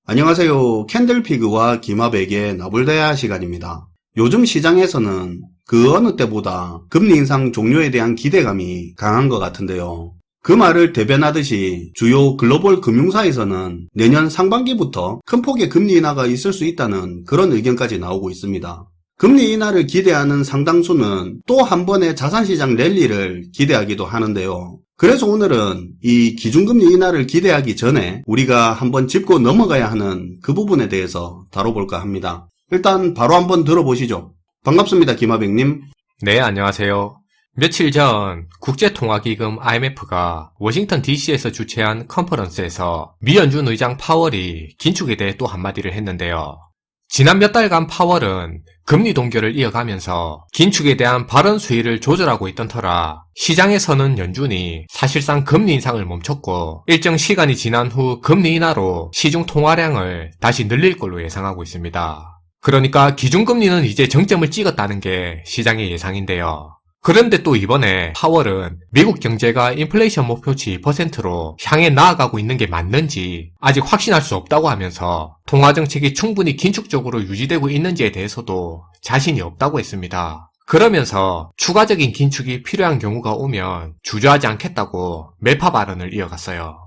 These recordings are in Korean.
안녕하세요. 캔들피그와 기마백의 나불대화 시간입니다. 요즘 시장에서는 그 어느 때보다 금리 인상 종료에 대한 기대감이 강한 것 같은데요. 그 말을 대변하듯이 주요 글로벌 금융사에서는 내년 상반기부터 큰 폭의 금리 인하가 있을 수 있다는 그런 의견까지 나오고 있습니다. 금리 인하를 기대하는 상당수는 또 한 번의 자산시장 랠리를 기대하기도 하는데요. 그래서 오늘은 이 기준금리 인하를 기대하기 전에 우리가 한번 짚고 넘어가야 하는 그 부분에 대해서 다뤄볼까 합니다. 일단 바로 한번 들어보시죠. 반갑습니다, 김하백님. 네, 안녕하세요. 며칠 전 국제통화기금 IMF가 워싱턴 DC에서 주최한 컨퍼런스에서 미연준 의장 파월이 긴축에 대해 또 한마디를 했는데요. 지난 몇 달간 파월은 금리 동결을 이어가면서 긴축에 대한 발언 수위를 조절하고 있던 터라 시장에서는 연준이 사실상 금리 인상을 멈췄고 일정 시간이 지난 후 금리 인하로 시중 통화량을 다시 늘릴 걸로 예상하고 있습니다. 그러니까 기준금리는 이제 정점을 찍었다는 게 시장의 예상인데요. 그런데 또 이번에 파월은 미국 경제가 인플레이션 목표치 2%로 향해 나아가고 있는 게 맞는지 아직 확신할 수 없다고 하면서 통화정책이 충분히 긴축적으로 유지되고 있는지에 대해서도 자신이 없다고 했습니다. 그러면서 추가적인 긴축이 필요한 경우가 오면 주저하지 않겠다고 매파 발언을 이어갔어요.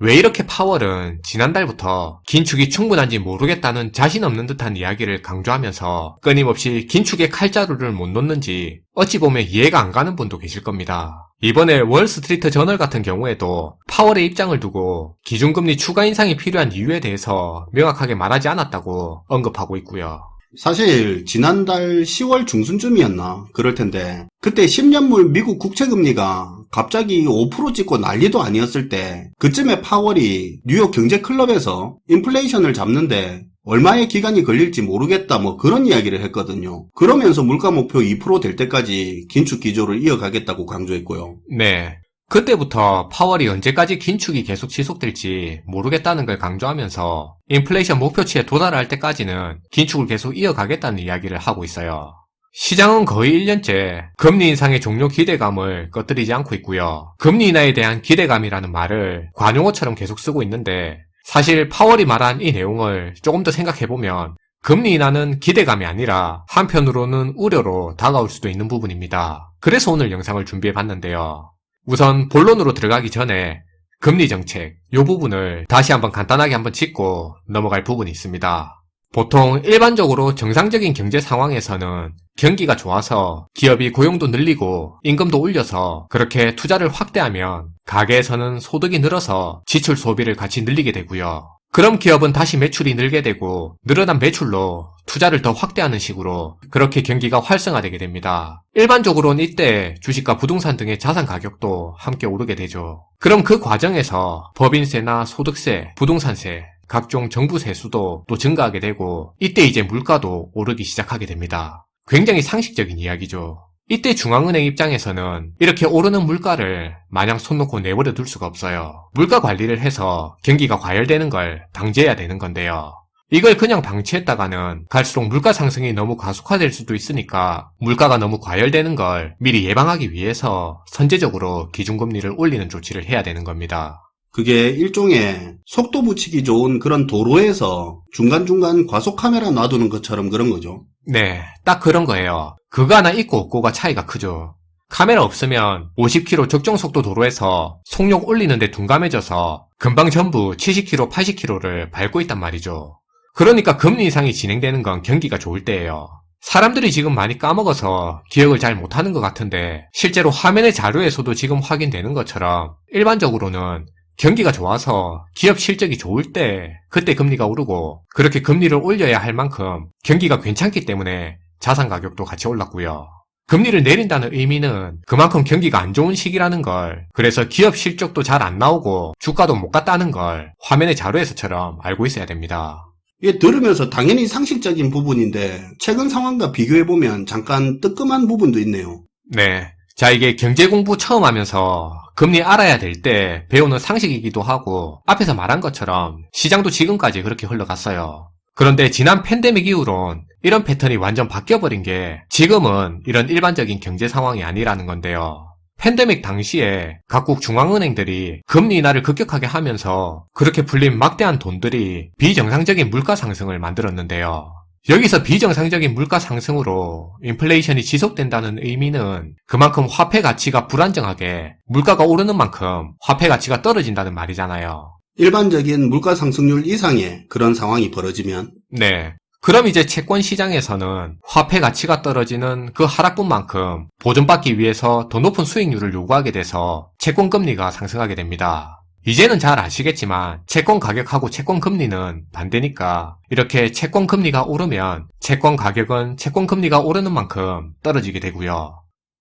왜 이렇게 파월은 지난달부터 긴축이 충분한지 모르겠다는 자신 없는 듯한 이야기를 강조하면서 끊임없이 긴축의 칼자루를 못 놓는지 어찌 보면 이해가 안 가는 분도 계실 겁니다. 이번에 월스트리트 저널 같은 경우에도 파월의 입장을 두고 기준금리 추가 인상이 필요한 이유에 대해서 명확하게 말하지 않았다고 언급하고 있고요. 사실 지난달 10월 중순쯤이었나 그럴 텐데 그때 10년물 미국 국채금리가 갑자기 5% 찍고 난리도 아니었을 때 그쯤에 파월이 뉴욕 경제클럽에서 인플레이션을 잡는데 얼마의 기간이 걸릴지 모르겠다 그런 이야기를 했거든요. 그러면서 물가 목표 2% 될 때까지 긴축 기조를 이어가겠다고 강조했고요. 네. 그때부터 파월이 언제까지 긴축이 계속 지속될지 모르겠다는 걸 강조하면서 인플레이션 목표치에 도달할 때까지는 긴축을 계속 이어가겠다는 이야기를 하고 있어요. 시장은 거의 1년째 금리 인상의 종료 기대감을 꺼뜨리지 않고 있고요. 금리 인하에 대한 기대감이라는 말을 관용어처럼 계속 쓰고 있는데 사실 파월이 말한 이 내용을 조금 더 생각해보면 금리 인하는 기대감이 아니라 한편으로는 우려로 다가올 수도 있는 부분입니다. 그래서 오늘 영상을 준비해봤는데요. 우선 본론으로 들어가기 전에 금리 정책 이 부분을 다시 한번 간단하게 한번 짚고 넘어갈 부분이 있습니다. 보통 일반적으로 정상적인 경제 상황에서는 경기가 좋아서 기업이 고용도 늘리고 임금도 올려서 그렇게 투자를 확대하면 가게에서는 소득이 늘어서 지출 소비를 같이 늘리게 되고요. 그럼 기업은 다시 매출이 늘게 되고 늘어난 매출로 투자를 더 확대하는 식으로 그렇게 경기가 활성화되게 됩니다. 일반적으로는 이때 주식과 부동산 등의 자산 가격도 함께 오르게 되죠. 그럼 그 과정에서 법인세나 소득세, 부동산세, 각종 정부 세수도 또 증가하게 되고 이때 이제 물가도 오르기 시작하게 됩니다. 굉장히 상식적인 이야기죠. 이때 중앙은행 입장에서는 이렇게 오르는 물가를 마냥 손 놓고 내버려 둘 수가 없어요. 물가 관리를 해서 경기가 과열되는 걸 방지해야 되는 건데요. 이걸 그냥 방치했다가는 갈수록 물가 상승이 너무 가속화될 수도 있으니까 물가가 너무 과열되는 걸 미리 예방하기 위해서 선제적으로 기준금리를 올리는 조치를 해야 되는 겁니다. 그게 일종의 속도 붙이기 좋은 그런 도로에서 중간중간 과속 카메라 놔두는 것처럼 그런 거죠. 네, 딱 그런 거예요. 그거 하나 있고 없고가 차이가 크죠. 카메라 없으면 50km 적정속도 도로에서 속력 올리는데 둔감해져서 금방 전부 70km, 80km를 밟고 있단 말이죠. 그러니까 금리 인상이 진행되는 건 경기가 좋을 때예요. 사람들이 지금 많이 까먹어서 기억을 잘 못하는 것 같은데 실제로 화면의 자료에서도 지금 확인되는 것처럼 일반적으로는 경기가 좋아서 기업 실적이 좋을 때 그때 금리가 오르고 그렇게 금리를 올려야 할 만큼 경기가 괜찮기 때문에 자산 가격도 같이 올랐고요. 금리를 내린다는 의미는 그만큼 경기가 안 좋은 시기라는 걸, 그래서 기업 실적도 잘 안 나오고 주가도 못 갔다는 걸 화면의 자료에서처럼 알고 있어야 됩니다. 이게 들으면서 당연히 상식적인 부분인데 최근 상황과 비교해보면 잠깐 뜨끔한 부분도 있네요. 네. 자, 이게 경제 공부 처음 하면서 금리 알아야 될 때 배우는 상식이기도 하고 앞에서 말한 것처럼 시장도 지금까지 그렇게 흘러갔어요. 그런데 지난 팬데믹 이후론 이런 패턴이 완전 바뀌어버린 게 지금은 이런 일반적인 경제 상황이 아니라는 건데요. 팬데믹 당시에 각국 중앙은행들이 금리 인하를 급격하게 하면서 그렇게 풀린 막대한 돈들이 비정상적인 물가 상승을 만들었는데요. 여기서 비정상적인 물가 상승으로 인플레이션이 지속된다는 의미는 그만큼 화폐 가치가 불안정하게 물가가 오르는 만큼 화폐 가치가 떨어진다는 말이잖아요. 일반적인 물가 상승률 이상의 그런 상황이 벌어지면 네. 그럼 이제 채권 시장에서는 화폐 가치가 떨어지는 그 하락분만큼 보존받기 위해서 더 높은 수익률을 요구하게 돼서 채권 금리가 상승하게 됩니다. 이제는 잘 아시겠지만 채권 가격하고 채권 금리는 반대니까 이렇게 채권 금리가 오르면 채권 가격은 채권 금리가 오르는 만큼 떨어지게 되고요.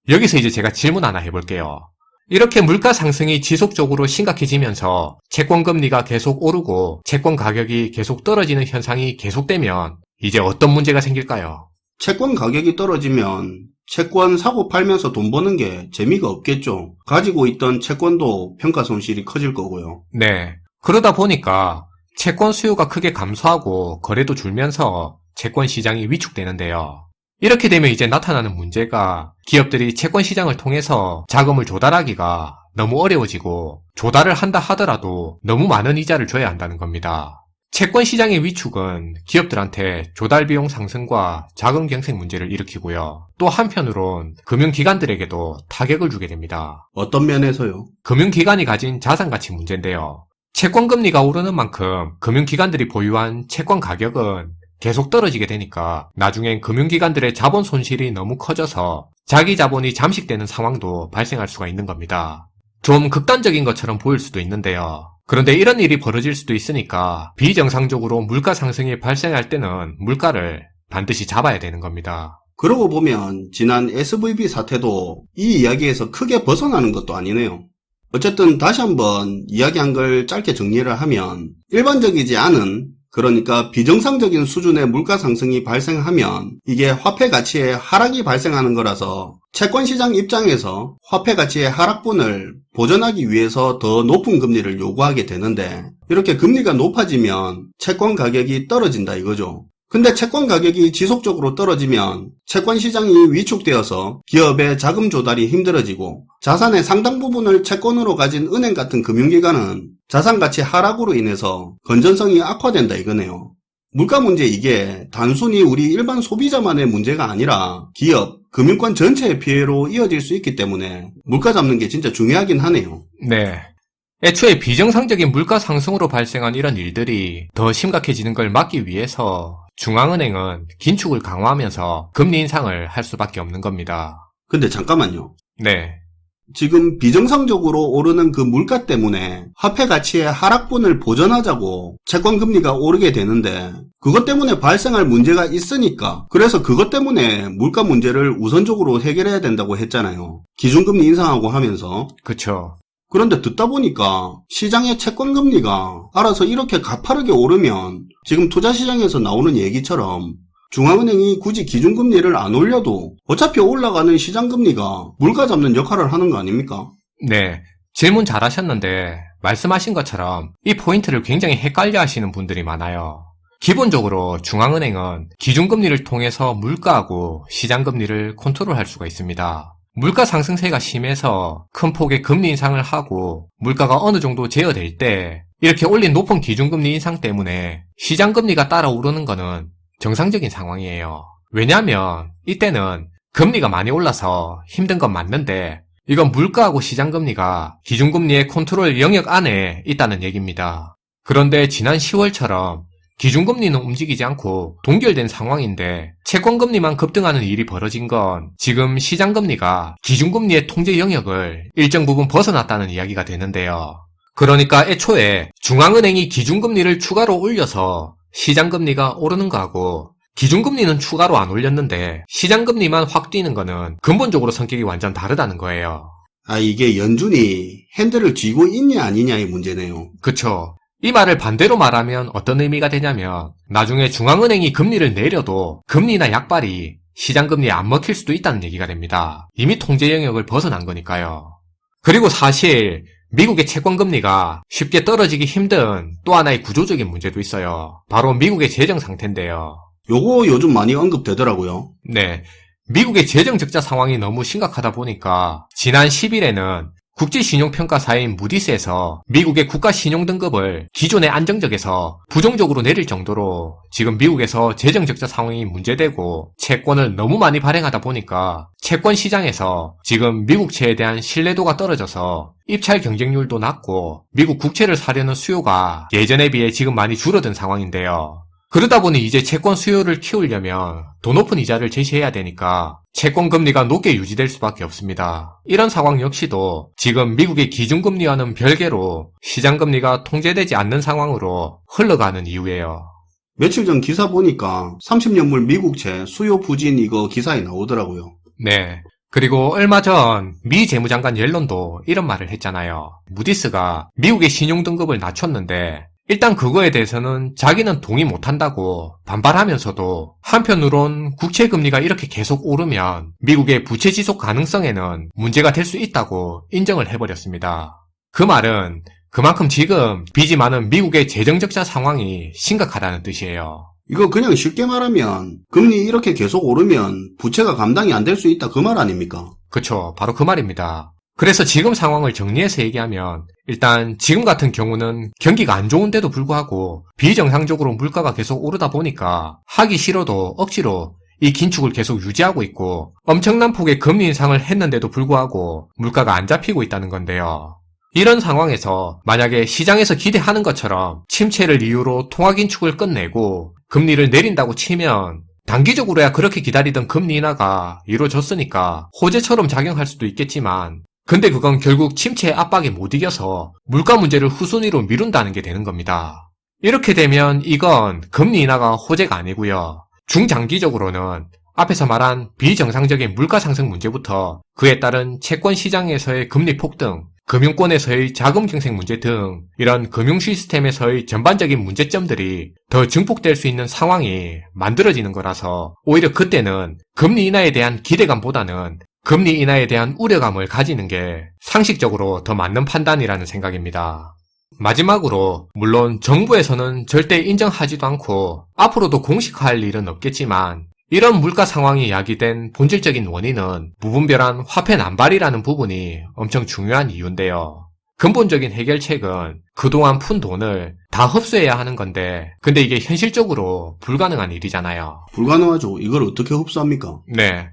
여기서 이제 제가 질문 하나 해볼게요. 이렇게 물가 상승이 지속적으로 심각해지면서 채권 금리가 계속 오르고 채권 가격이 계속 떨어지는 현상이 계속되면 이제 어떤 문제가 생길까요? 채권 가격이 떨어지면 채권 사고 팔면서 돈 버는 게 재미가 없겠죠. 가지고 있던 채권도 평가 손실이 커질 거고요. 네. 그러다 보니까 채권 수요가 크게 감소하고 거래도 줄면서 채권 시장이 위축되는데요. 이렇게 되면 이제 나타나는 문제가 기업들이 채권 시장을 통해서 자금을 조달하기가 너무 어려워지고 조달을 한다 하더라도 너무 많은 이자를 줘야 한다는 겁니다. 채권 시장의 위축은 기업들한테 조달 비용 상승과 자금 경색 문제를 일으키고요. 또 한편으론 금융기관들에게도 타격을 주게 됩니다. 어떤 면에서요? 금융기관이 가진 자산 가치 문제인데요. 채권 금리가 오르는 만큼 금융기관들이 보유한 채권 가격은 계속 떨어지게 되니까 나중엔 금융기관들의 자본 손실이 너무 커져서 자기 자본이 잠식되는 상황도 발생할 수가 있는 겁니다. 좀 극단적인 것처럼 보일 수도 있는데요. 그런데 이런 일이 벌어질 수도 있으니까 비정상적으로 물가 상승이 발생할 때는 물가를 반드시 잡아야 되는 겁니다. 그러고 보면 지난 SVB 사태도 이 이야기에서 크게 벗어나는 것도 아니네요. 어쨌든 다시 한번 이야기한 걸 짧게 정리를 하면 일반적이지 않은, 그러니까 비정상적인 수준의 물가 상승이 발생하면 이게 화폐 가치의 하락이 발생하는 거라서 채권 시장 입장에서 화폐 가치의 하락분을 보전하기 위해서 더 높은 금리를 요구하게 되는데, 이렇게 금리가 높아지면 채권 가격이 떨어진다 이거죠. 근데 채권 가격이 지속적으로 떨어지면 채권 시장이 위축되어서 기업의 자금 조달이 힘들어지고 자산의 상당 부분을 채권으로 가진 은행 같은 금융기관은 자산 가치 하락으로 인해서 건전성이 악화된다 이거네요. 물가 문제 이게 단순히 우리 일반 소비자만의 문제가 아니라 기업, 금융권 전체의 피해로 이어질 수 있기 때문에 물가 잡는 게 진짜 중요하긴 하네요. 네. 애초에 비정상적인 물가 상승으로 발생한 이런 일들이 더 심각해지는 걸 막기 위해서 중앙은행은 긴축을 강화하면서 금리 인상을 할 수밖에 없는 겁니다. 근데 잠깐만요. 네. 지금 비정상적으로 오르는 그 물가 때문에 화폐 가치의 하락분을 보전하자고 채권 금리가 오르게 되는데, 그것 때문에 발생할 문제가 있으니까, 그래서 그것 때문에 물가 문제를 우선적으로 해결해야 된다고 했잖아요. 기준금리 인상하고 하면서. 그쵸. 그런데 듣다 보니까 시장의 채권 금리가 알아서 이렇게 가파르게 오르면 지금 투자시장에서 나오는 얘기처럼 중앙은행이 굳이 기준금리를 안 올려도 어차피 올라가는 시장금리가 물가 잡는 역할을 하는 거 아닙니까? 네. 질문 잘하셨는데 말씀하신 것처럼 이 포인트를 굉장히 헷갈려 하시는 분들이 많아요. 기본적으로 중앙은행은 기준금리를 통해서 물가하고 시장금리를 컨트롤할 수가 있습니다. 물가 상승세가 심해서 큰 폭의 금리 인상을 하고 물가가 어느 정도 제어될 때 이렇게 올린 높은 기준금리 인상 때문에 시장금리가 따라 오르는 거는 정상적인 상황이에요. 왜냐하면 이때는 금리가 많이 올라서 힘든 건 맞는데 이건 물가하고 시장금리가 기준금리의 컨트롤 영역 안에 있다는 얘기입니다. 그런데 지난 10월처럼 기준금리는 움직이지 않고 동결된 상황인데 채권금리만 급등하는 일이 벌어진 건 지금 시장금리가 기준금리의 통제 영역을 일정 부분 벗어났다는 이야기가 되는데요. 그러니까 애초에 중앙은행이 기준금리를 추가로 올려서 시장금리가 오르는 거하고 기준금리는 추가로 안 올렸는데 시장금리만 확 뛰는 거는 근본적으로 성격이 완전 다르다는 거예요. 이게 연준이 핸들을 쥐고 있냐 아니냐의 문제네요. 그쵸. 이 말을 반대로 말하면 어떤 의미가 되냐면 나중에 중앙은행이 금리를 내려도 금리나 약발이 시장금리에 안 먹힐 수도 있다는 얘기가 됩니다. 이미 통제 영역을 벗어난 거니까요. 그리고 사실 미국의 채권금리가 쉽게 떨어지기 힘든 또 하나의 구조적인 문제도 있어요. 바로 미국의 재정 상태인데요. 요거 요즘 많이 언급되더라고요. 네. 미국의 재정 적자 상황이 너무 심각하다 보니까 지난 10일에는 국제신용평가사인 무디스에서 미국의 국가신용등급을 기존의 안정적에서 부정적으로 내릴 정도로 지금 미국에서 재정적자 상황이 문제되고 채권을 너무 많이 발행하다 보니까 채권 시장에서 지금 미국채에 대한 신뢰도가 떨어져서 입찰 경쟁률도 낮고 미국 국채를 사려는 수요가 예전에 비해 지금 많이 줄어든 상황인데요. 그러다 보니 이제 채권 수요를 키우려면 더 높은 이자를 제시해야 되니까 채권 금리가 높게 유지될 수밖에 없습니다. 이런 상황 역시도 지금 미국의 기준금리와는 별개로 시장 금리가 통제되지 않는 상황으로 흘러가는 이유예요. 며칠 전 기사 보니까 30년물 미국채 수요 부진 이거 기사에 나오더라고요. 네. 그리고 얼마 전 미 재무장관 옐런도 이런 말을 했잖아요. 무디스가 미국의 신용등급을 낮췄는데 일단 그거에 대해서는 자기는 동의 못한다고 반발하면서도 한편으론 국채금리가 이렇게 계속 오르면 미국의 부채 지속 가능성에는 문제가 될 수 있다고 인정을 해버렸습니다. 그 말은 그만큼 지금 빚이 많은 미국의 재정적자 상황이 심각하다는 뜻이에요. 이거 그냥 쉽게 말하면 금리 이렇게 계속 오르면 부채가 감당이 안 될 수 있다 그 말 아닙니까? 그쵸, 바로 그 말입니다. 그래서 지금 상황을 정리해서 얘기하면 일단 지금 같은 경우는 경기가 안 좋은데도 불구하고 비정상적으로 물가가 계속 오르다 보니까 하기 싫어도 억지로 이 긴축을 계속 유지하고 있고 엄청난 폭의 금리 인상을 했는데도 불구하고 물가가 안 잡히고 있다는 건데요. 이런 상황에서 만약에 시장에서 기대하는 것처럼 침체를 이유로 통화 긴축을 끝내고 금리를 내린다고 치면 단기적으로야 그렇게 기다리던 금리 인하가 이루어졌으니까 호재처럼 작용할 수도 있겠지만 근데 그건 결국 침체의 압박에 못 이겨서 물가 문제를 후순위로 미룬다는 게 되는 겁니다. 이렇게 되면 이건 금리 인하가 호재가 아니고요. 중장기적으로는 앞에서 말한 비정상적인 물가 상승 문제부터 그에 따른 채권 시장에서의 금리 폭등, 금융권에서의 자금 경색 문제 등 이런 금융 시스템에서의 전반적인 문제점들이 더 증폭될 수 있는 상황이 만들어지는 거라서 오히려 그때는 금리 인하에 대한 기대감보다는 금리 인하에 대한 우려감을 가지는 게 상식적으로 더 맞는 판단이라는 생각입니다. 마지막으로 물론 정부에서는 절대 인정하지도 않고 앞으로도 공식화할 일은 없겠지만 이런 물가 상황이 야기된 본질적인 원인은 무분별한 화폐 남발이라는 부분이 엄청 중요한 이유인데요. 근본적인 해결책은 그동안 푼 돈을 다 흡수해야 하는 건데 근데 이게 현실적으로 불가능한 일이잖아요. 불가능하죠. 이걸 어떻게 흡수합니까? 네.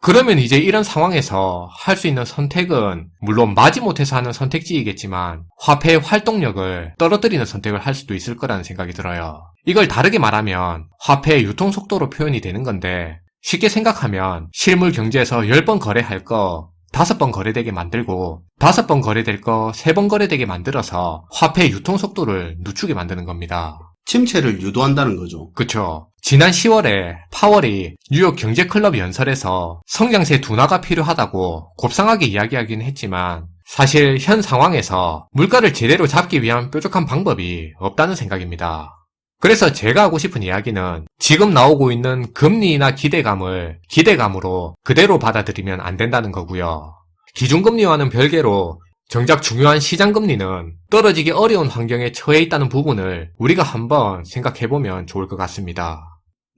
그러면 이제 이런 상황에서 할 수 있는 선택은 물론 마지못해서 하는 선택지이겠지만 화폐의 활동력을 떨어뜨리는 선택을 할 수도 있을 거라는 생각이 들어요. 이걸 다르게 말하면 화폐의 유통속도로 표현이 되는 건데 쉽게 생각하면 실물 경제에서 10번 거래할 거 5번 거래되게 만들고 5번 거래될 거 3번 거래되게 만들어서 화폐의 유통속도를 늦추게 만드는 겁니다. 침체를 유도한다는 거죠. 그쵸. 지난 10월에 파월이 뉴욕 경제클럽 연설에서 성장세 둔화가 필요하다고 곱상하게 이야기하긴 했지만 사실 현 상황에서 물가를 제대로 잡기 위한 뾰족한 방법이 없다는 생각입니다. 그래서 제가 하고 싶은 이야기는 지금 나오고 있는 금리 인하 기대감을 기대감으로 그대로 받아들이면 안 된다는 거고요. 기준금리와는 별개로 정작 중요한 시장금리는 떨어지기 어려운 환경에 처해 있다는 부분을 우리가 한번 생각해보면 좋을 것 같습니다.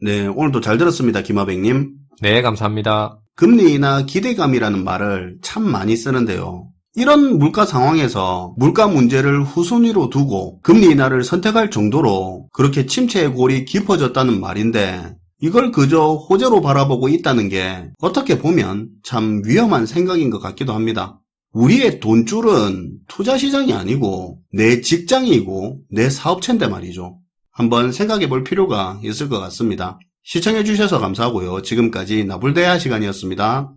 네, 오늘도 잘 들었습니다. 김하백님. 네, 감사합니다. 금리 인하 기대감이라는 말을 참 많이 쓰는데요. 이런 물가 상황에서 물가 문제를 후순위로 두고 금리 인하를 선택할 정도로 그렇게 침체의 골이 깊어졌다는 말인데 이걸 그저 호재로 바라보고 있다는 게 어떻게 보면 참 위험한 생각인 것 같기도 합니다. 우리의 돈줄은 투자시장이 아니고 내 직장이고 내 사업체인데 말이죠. 한번 생각해 볼 필요가 있을 것 같습니다. 시청해 주셔서 감사하고요. 지금까지 나불대야 시간이었습니다.